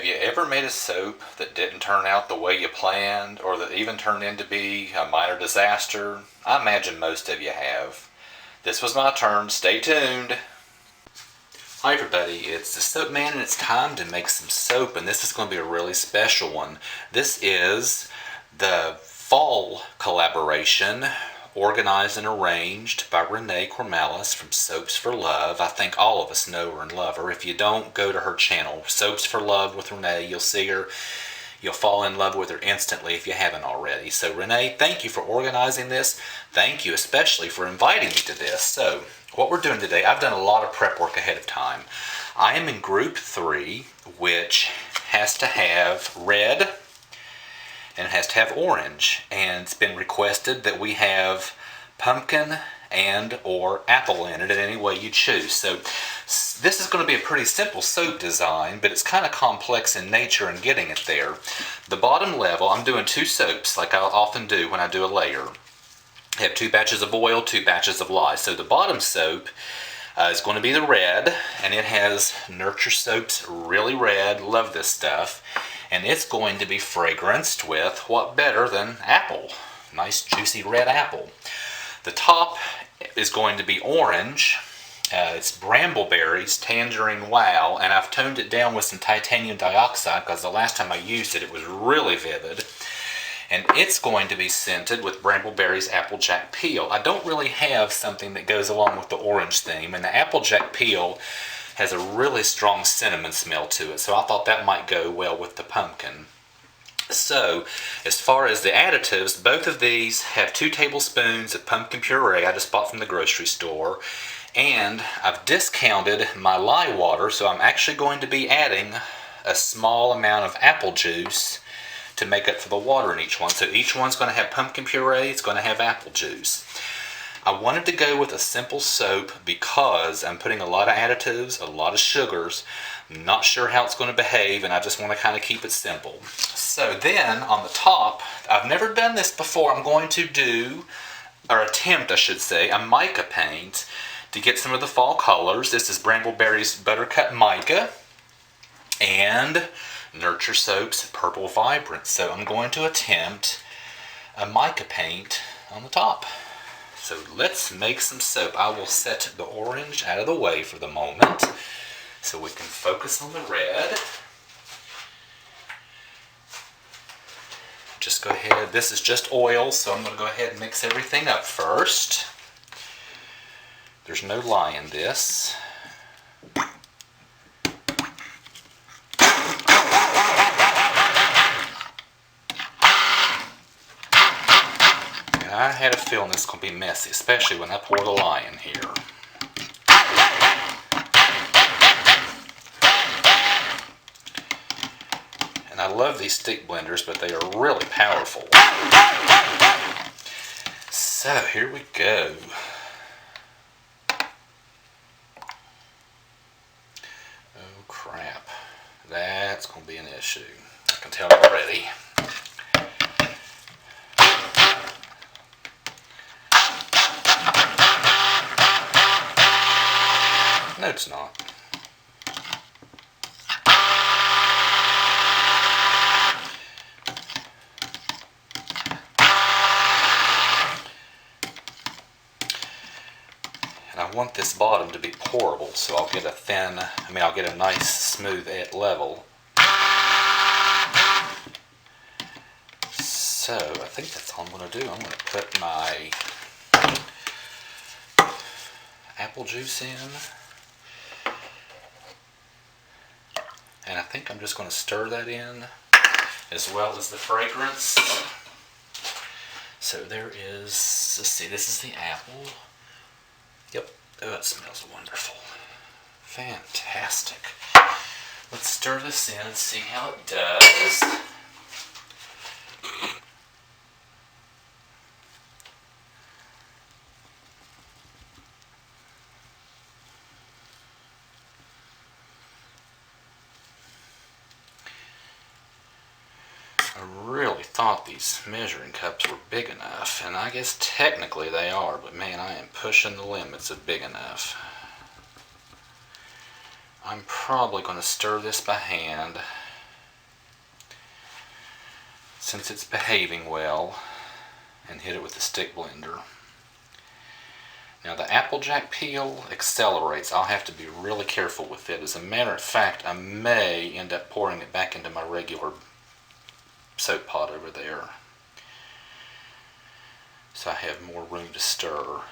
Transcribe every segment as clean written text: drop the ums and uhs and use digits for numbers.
Have you ever made a soap that didn't turn out the way you planned, or that even turned into be a minor disaster? I imagine most of you have. This was my turn. Stay tuned. Hi everybody, it's the Soap Man and it's time to make some soap, and this is going to be a really special one. This is the fall collaboration organized and arranged by Renee Cormalis from Soaps for Love. I think all of us know her and love her. If you don't, go to her channel, Soaps for Love with Renee. You'll see her. You'll fall in love with her instantly if you haven't already. So Renee, thank you for organizing this. Thank you especially for inviting me to this. So what we're doing today, I've done a lot of prep work ahead of time. I am in group 3, which has to have red and it has to have orange, and it's been requested that we have pumpkin and or apple in it in any way you choose. So this is going to be a pretty simple soap design, but it's kind of complex in nature and getting it there. The bottom level, I'm doing 2 soaps like I often do when I do a layer. I have 2 batches of oil, 2 batches of lye. So the bottom soap is going to be the red, and it has Nurture Soap's Really Red. Love this stuff. And it's going to be fragranced with what better than apple. Nice juicy red apple. The top is going to be orange. It's Brambleberries Tangerine Wow, and I've toned it down with some titanium dioxide because the last time I used it, it was really vivid. And it's going to be scented with Brambleberries Applejack Peel. I don't really have something that goes along with the orange theme, and the Applejack Peel has a really strong cinnamon smell to it, so I thought that might go well with the pumpkin. So, as far as the additives, both of these have 2 tablespoons of pumpkin puree I just bought from the grocery store, and I've discounted my lye water, so I'm actually going to be adding a small amount of apple juice to make up for the water in each one. So each one's going to have pumpkin puree, it's going to have apple juice. I wanted to go with a simple soap because I'm putting a lot of additives, a lot of sugars. I'm not sure how it's going to behave, and I just want to kind of keep it simple. So then on the top, I've never done this before, I'm going to do, or attempt I should say, a mica paint to get some of the fall colors. This is Brambleberry's Buttercut Mica and Nurture Soap's Purple Vibrant. So I'm going to attempt a mica paint on the top. So let's make some soap. I will set the orange out of the way for the moment so we can focus on the red. Just go ahead, this is just oil, so I'm going to go ahead and mix everything up first. There's no lye in this. I had a feeling this is going to be messy, especially when I pour the lye in here. And I love these stick blenders, but they are really powerful. So here we go. Oh crap, that's going to be an issue. I can tell already. No, it's not. And I want this bottom to be pourable, so I'll get I'll get a nice smooth level. So I think that's all I'm going to do. I'm going to put my apple juice in. And I think I'm just going to stir that in, as well as the fragrance. So there is, let's see, this is the apple. Yep, oh, it smells wonderful. Fantastic. Let's stir this in and see how it does. I really thought these measuring cups were big enough, and I guess technically they are, but man, I am pushing the limits of big enough. I'm probably going to stir this by hand since it's behaving well, and hit it with the stick blender. Now the Applejack peel accelerates. I'll have to be really careful with it. As a matter of fact, I may end up pouring it back into my regular soap pot over there, so I have more room to stir.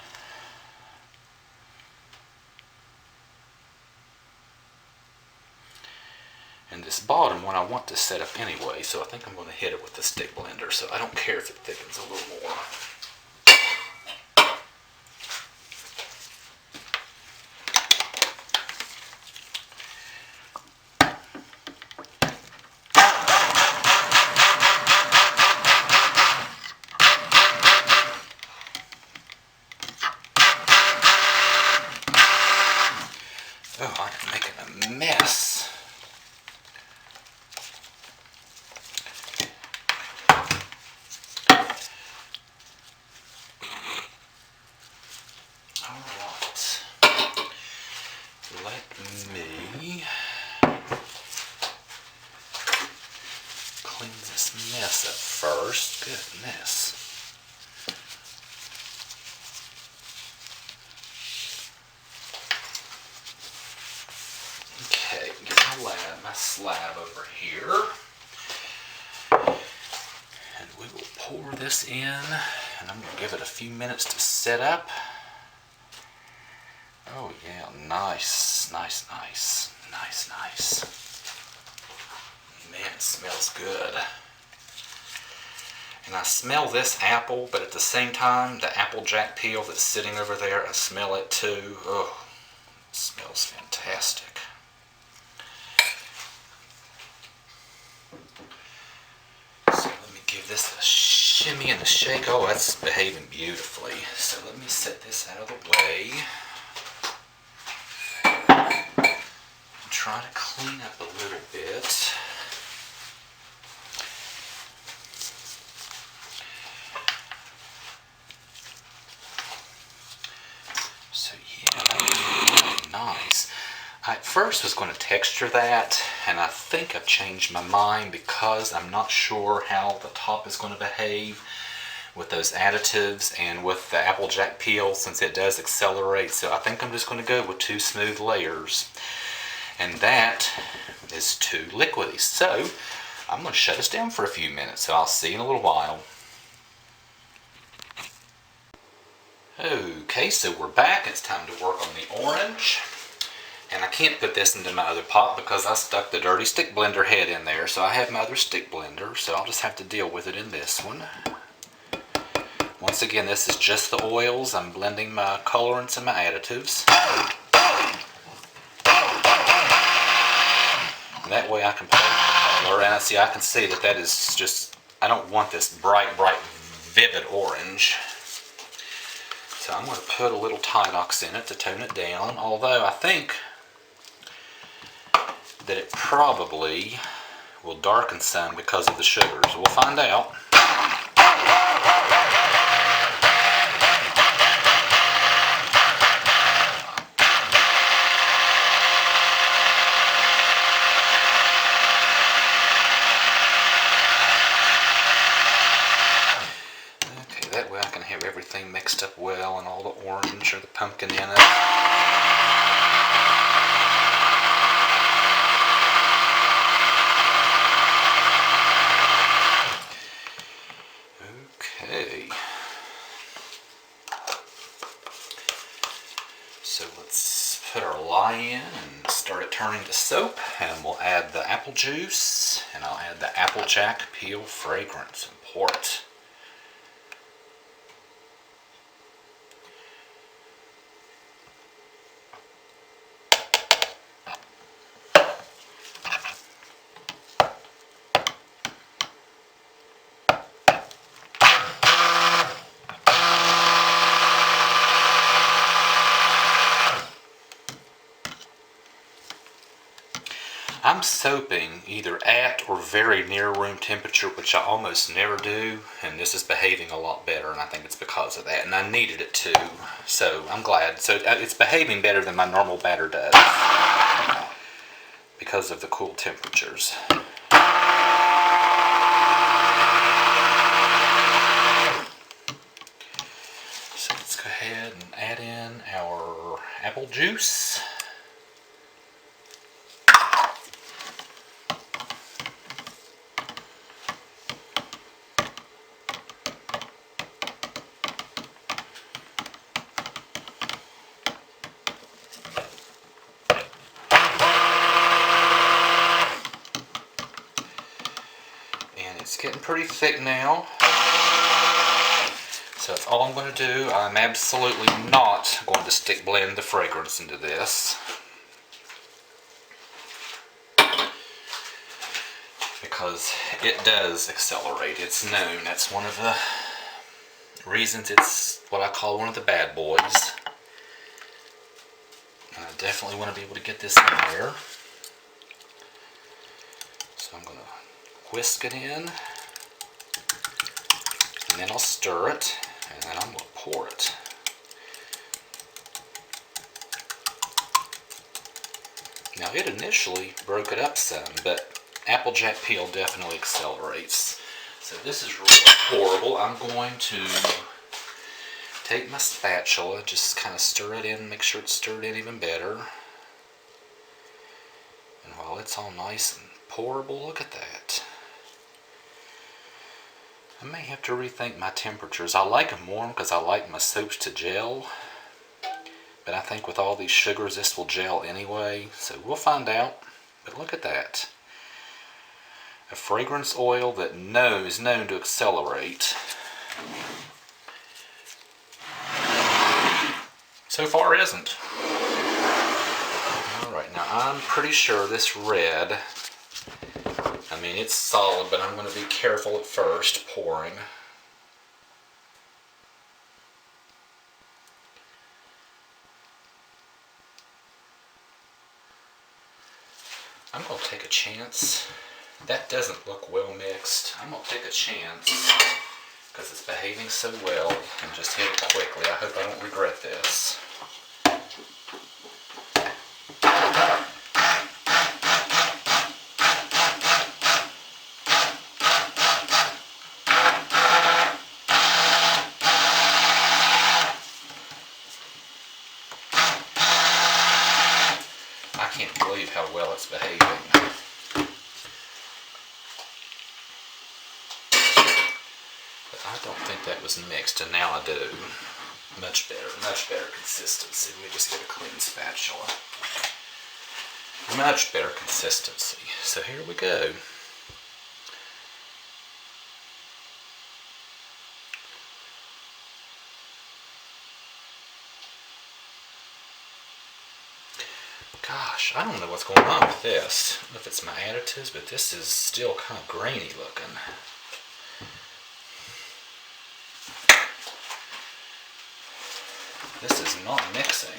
And this bottom one I want to set up anyway, so I think I'm going to hit it with the stick blender, so I don't care if it thickens a little more. Oh, I'm making a mess. Let me clean this mess up first. Goodness. Okay, get my slab over here. And we will pour this in, and I'm going to give it a few minutes to set up. Oh yeah, nice, nice, nice, nice, nice. Man, it smells good. And I smell this apple, but at the same time, the Applejack peel that's sitting over there, I smell it too. Oh, it smells fantastic. So let me give this a shimmy and a shake. Oh, that's behaving beautifully. So let me set this out of the way. Try to clean up a little bit. So yeah, that was really nice. I at first was going to texture that, and I think I've changed my mind because I'm not sure how the top is going to behave with those additives and with the Applejack peel, since it does accelerate. So I think I'm just going to go with 2 smooth layers. And that is too liquidy. So I'm going to shut this down for a few minutes. So I'll see you in a little while. Okay, so we're back. It's time to work on the orange. And I can't put this into my other pot because I stuck the dirty stick blender head in there. So I have my other stick blender, so I'll just have to deal with it in this one. Once again, this is just the oils. I'm blending my colorants and my additives. That way I can play with the color, and I can see that that is just, I don't want this bright, vivid orange. So I'm going to put a little Tidox in it to tone it down, although I think that it probably will darken some because of the sugars. We'll find out. That way I can have everything mixed up well and all the orange or the pumpkin in it. Okay. So let's put our lye in and start it turning to soap, and we'll add the apple juice, and I'll add the Applejack peel fragrance and pour it. I'm soaping either at or very near room temperature, which I almost never do, and this is behaving a lot better, and I think it's because of that, and I needed it too, so I'm glad. So it's behaving better than my normal batter does because of the cool temperatures. Let's go ahead and add in our apple juice. And it's getting pretty thick now. So that's all I'm going to do. I'm absolutely not going to stick blend the fragrance into this, because it does accelerate. It's known. That's one of the reasons it's what I call one of the bad boys. And I definitely want to be able to get this in there. So I'm going to whisk it in, and then I'll stir it, and then I'm going to pour it. Now it initially broke it up some, but Applejack peel definitely accelerates. So this is really horrible. I'm going to take my spatula, just kind of stir it in, make sure it's stirred in even better. And while it's all nice and pourable, look at that. I may have to rethink my temperatures. I like them warm because I like my soaps to gel. But I think with all these sugars this will gel anyway. So we'll find out. But look at that. A fragrance oil that is known to accelerate. So far isn't. Alright, now I'm pretty sure this red, I mean it's solid, but I'm going to be careful at first pouring. I'm going to take a chance. That doesn't look well mixed. I'm going to take a chance because it's behaving so well and just hit it quickly. I hope I don't regret this. I can't believe how well it's behaving. But I don't think that was mixed, and now I do. Much better consistency. Let me just get a clean spatula. Much better consistency. So here we go. Gosh, I don't know what's going on with this. I don't know if it's my additives, but this is still kind of grainy looking. This is not mixing.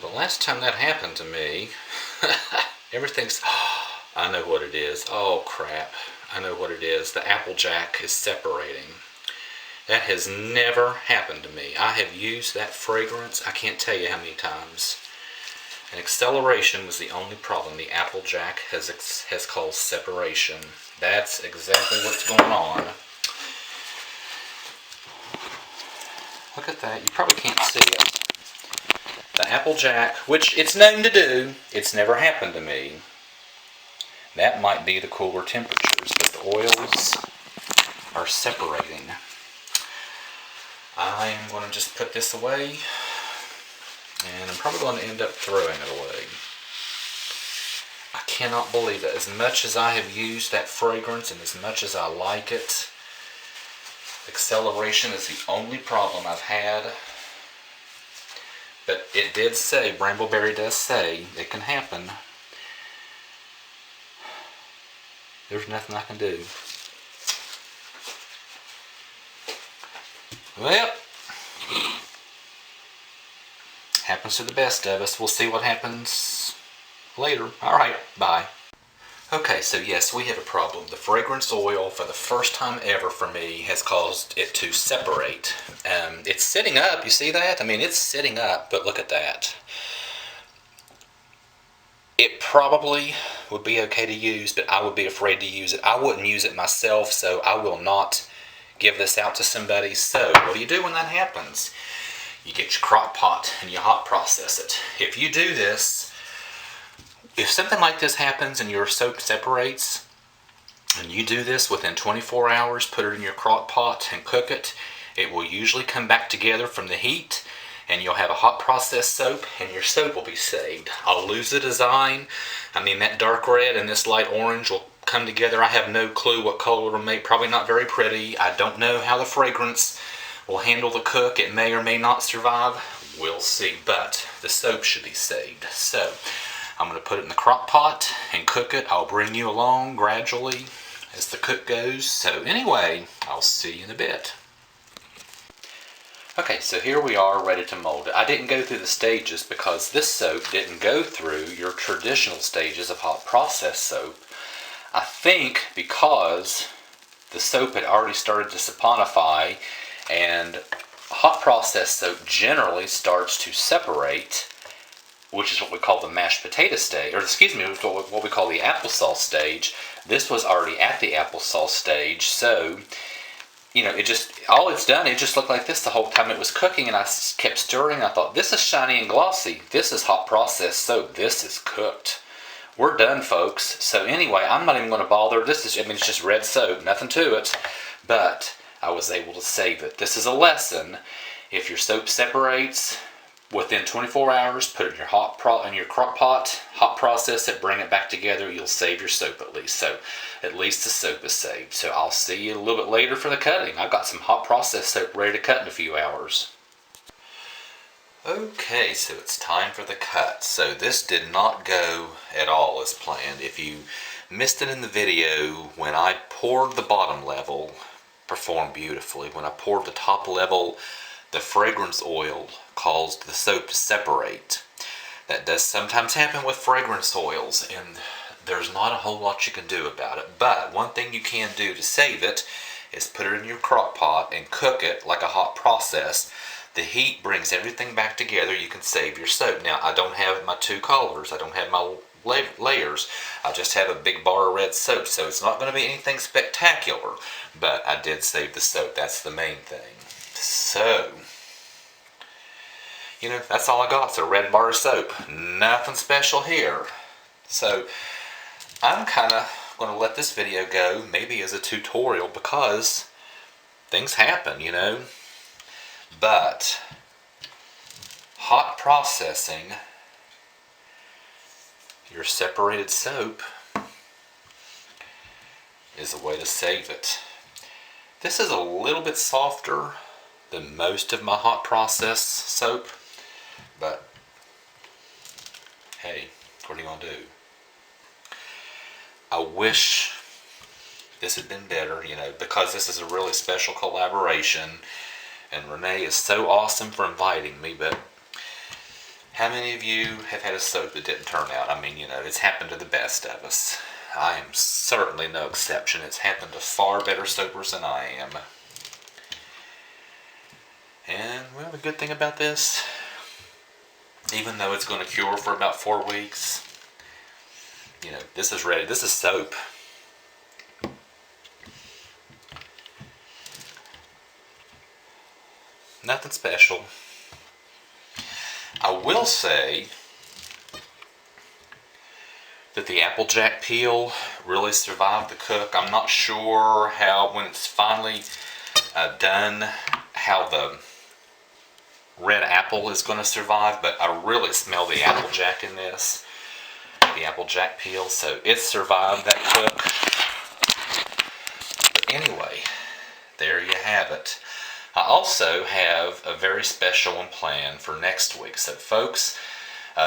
The last time that happened to me, everything's, I know what it is. Oh crap, I know what it is. The Applejack is separating. That has never happened to me. I have used that fragrance, I can't tell you how many times. And acceleration was the only problem. The Applejack has caused separation. That's exactly what's going on. Look at that, you probably can't see it. The Applejack, which it's known to do, it's never happened to me. That might be the cooler temperatures, but the oils are separating. I am going to just put this away, and I'm probably going to end up throwing it away. I cannot believe that. As much as I have used that fragrance and as much as I like it, acceleration is the only problem I've had. But it did say, Brambleberry does say, it can happen. There's nothing I can do. Well, happens to the best of us. We'll see what happens later. Alright, bye. Okay, so yes, we have a problem. The fragrance oil, for the first time ever for me, has caused it to separate. It's sitting up, you see that? I mean, it's sitting up, but look at that. It probably would be okay to use, but I would be afraid to use it. I wouldn't use it myself, so I will not give this out to somebody. So, what do you do when that happens? You get your crock pot and you hot process it. If you do this, if something like this happens and your soap separates, and you do this within 24 hours, put it in your crock pot and cook it, it will usually come back together from the heat, and you'll have a hot processed soap, and your soap will be saved. I'll lose the design. I mean, that dark red and this light orange will come together. I have no clue what color it'll make. Probably not very pretty. I don't know how the fragrance will handle the cook. It may or may not survive. We'll see. But the soap should be saved. So I'm going to put it in the crock pot and cook it. I'll bring you along gradually as the cook goes. So anyway, I'll see you in a bit. Okay, so here we are ready to mold it. I didn't go through the stages because this soap didn't go through your traditional stages of hot process soap. I think because the soap had already started to saponify, and hot process soap generally starts to separate, which is what we call the mashed potato stage, or excuse me, what we call the applesauce stage. This was already at the applesauce stage, so you know, it just, all it's done, it just looked like this the whole time it was cooking, and I kept stirring. I thought, this is shiny and glossy. This is hot processed soap. This is cooked. We're done, folks. So anyway, I'm not even going to bother. This is, I mean, it's just red soap, nothing to it. But I was able to save it. This is a lesson. If your soap separates within 24 hours, put it in your in your crock pot, hot process it, bring it back together. You'll save your soap at least. So at least the soap is saved. So I'll see you a little bit later for the cutting. I've got some hot process soap ready to cut in a few hours. Okay, so it's time for the cut. So this did not go at all as planned. If you missed it in the video, when I poured the bottom level, performed beautifully. When I poured the top level, the fragrance oil caused the soap to separate. That does sometimes happen with fragrance oils, and there's not a whole lot you can do about it. But one thing you can do to save it is put it in your crock pot and cook it like a hot process. The heat brings everything back together. You can save your soap. Now, I don't have my two colors. I don't have my layers. I just have a big bar of red soap, so it's not going to be anything spectacular, but I did save the soap. That's the main thing. So, you know, that's all I got. It's a red bar of soap. Nothing special here. So I'm kind of going to let this video go maybe as a tutorial, because things happen, you know. But hot processing your separated soap is a way to save it. This is a little bit softer than most of my hot process soap, but hey, what are you gonna do? I wish this had been better, you know, because this is a really special collaboration, and Renee is so awesome for inviting me. But how many of you have had a soap that didn't turn out? I mean, you know, it's happened to the best of us. I am certainly no exception. It's happened to far better soapers than I am. And, well, the good thing about this, even though it's going to cure for about 4 weeks, you know, this is ready. This is soap. Nothing special. I will say that the Applejack peel really survived the cook. I'm not sure how, when it's finally done, how the red apple is going to survive, but I really smell the Applejack in this. The Applejack peel, so it survived that cook. But anyway, there you have it. I also have a very special one planned for next week. So folks,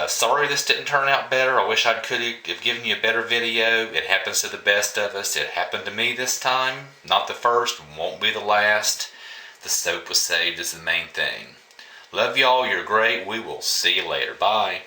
sorry this didn't turn out better. I wish I could have given you a better video. It happens to the best of us. It happened to me this time. Not the first, won't be the last. The soap was saved is the main thing. Love y'all. You're great. We will see you later. Bye.